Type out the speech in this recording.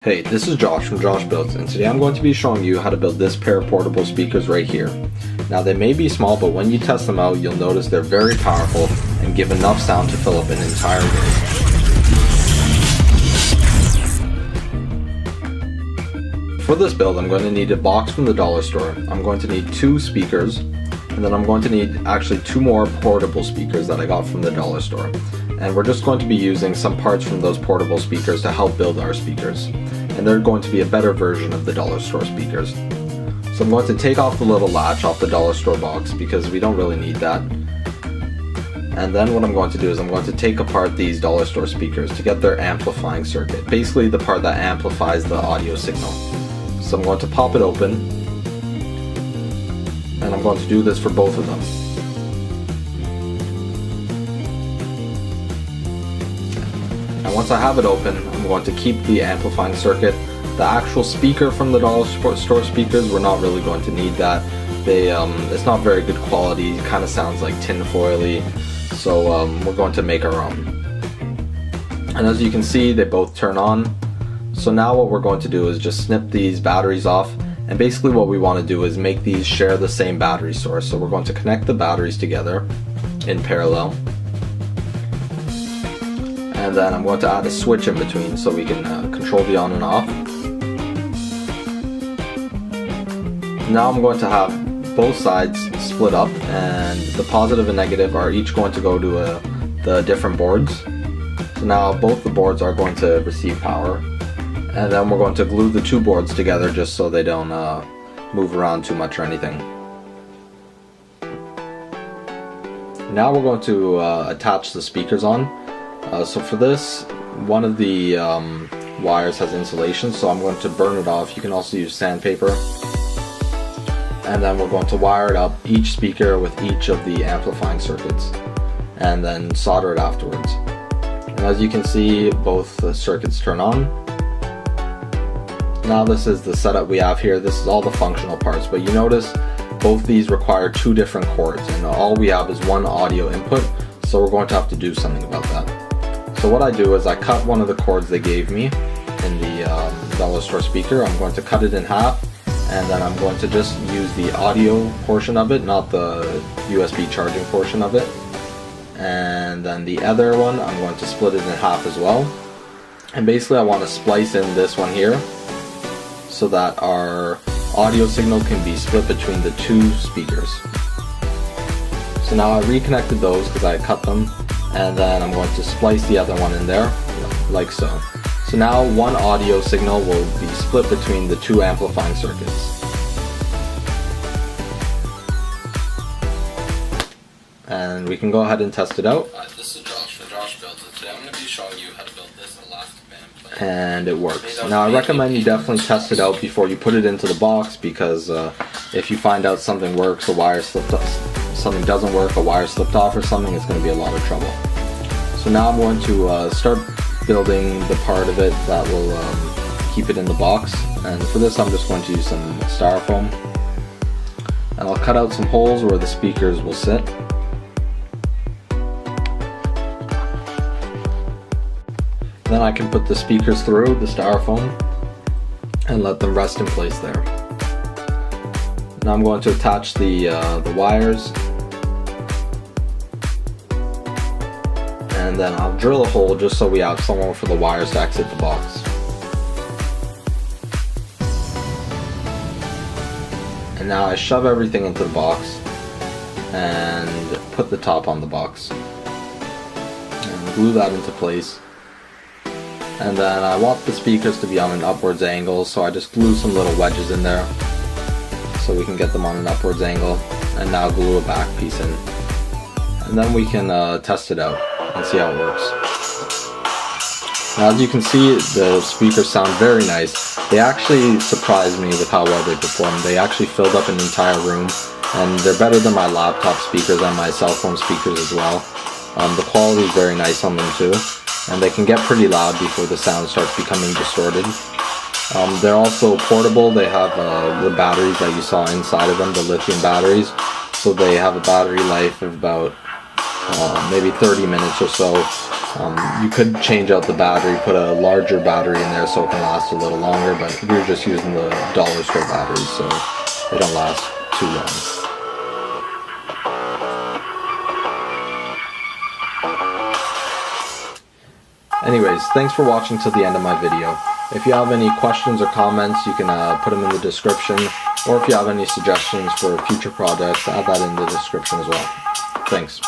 Hey, this is Josh from Josh Builds, and today I'm going to be showing you how to build this pair of portable speakers right here. Now they may be small, but when you test them out, you'll notice they're very powerful and give enough sound to fill up an entire room. For this build, I'm going to need a box from the dollar store. I'm going to need 2 speakers, and then I'm going to need actually 2 more portable speakers that I got from the dollar store. And we're just going to be using some parts from those portable speakers to help build our speakers. And they're going to be a better version of the dollar store speakers. So I'm going to take off the little latch off the dollar store box because we don't really need that. And then what I'm going to do is I'm going to take apart these dollar store speakers to get their amplifying circuit. Basically the part that amplifies the audio signal. So I'm going to pop it open. And I'm going to do this for both of them. And once I have it open, I'm going to keep the amplifying circuit. The actual speaker from the dollar store speakers, we're not really going to need that. It's not very good quality. It kind of sounds like tin-foily. So we're going to make our own. And as you can see, they both turn on. So now what we're going to do is just snip these batteries off. And basically what we want to do is make these share the same battery source. So we're going to connect the batteries together in parallel. And then I'm going to add a switch in between so we can control the on and off. Now I'm going to have both sides split up, and the positive and negative are each going to go to the different boards. So now both the boards are going to receive power, and then we're going to glue the 2 boards together just so they don't move around too much or anything. Now we're going to attach the speakers on. So for this, one of the wires has insulation, so I'm going to burn it off. You can also use sandpaper. And then we're going to wire it up, each speaker with each of the amplifying circuits, and then solder it afterwards. And as you can see, both the circuits turn on. Now this is the setup we have here. This is all the functional parts, but you notice both these require 2 different cords, and all we have is 1 audio input, so we're going to have to do something about that. So what I do is I cut one of the cords they gave me in the dollar store speaker. I'm going to cut it in half, and then I'm going to just use the audio portion of it, not the USB charging portion of it. And then the other one, I'm going to split it in half as well. And basically I want to splice in this one here so that our audio signal can be split between the 2 speakers. So now I reconnected those because I cut them. And then I'm going to splice the other one in there, like so. So now 1 audio signal will be split between the 2 amplifying circuits. And we can go ahead and test it out. This is Josh from Josh Builds. Today I'm going to be showing you how to build this elastic band plate. And it works. Now I recommend you definitely test it out before you put it into the box, because if you find out something works, a wire slipped off, something doesn't work, a wire slipped off or something, it's going to be a lot of trouble. So now I'm going to start building the part of it that will keep it in the box. And for this I'm just going to use some styrofoam. And I'll cut out some holes where the speakers will sit. Then I can put the speakers through the styrofoam and let them rest in place there. Now I'm going to attach the wires, and then I'll drill a hole just so we have somewhere for the wires to exit the box. And now I shove everything into the box and put the top on the box and glue that into place. And then I want the speakers to be on an upwards angle, so I just glue some little wedges in there so we can get them on an upwards angle, and now glue a back piece in. And then we can test it out and see how it works. Now as you can see, the speakers sound very nice. They actually surprised me with how well they perform. They actually filled up an entire room, and they're better than my laptop speakers and my cell phone speakers as well. The quality is very nice on them too, and they can get pretty loud before the sound starts becoming distorted. They're also portable. They have the batteries that you saw inside of them, the lithium batteries. So they have a battery life of about maybe 30 minutes or so. You could change out the battery, put a larger battery in there so it can last a little longer, but we're just using the dollar store batteries, so they don't last too long. Anyways, thanks for watching till the end of my video. If you have any questions or comments, you can put them in the description, or if you have any suggestions for future projects, add that in the description as well. Thanks.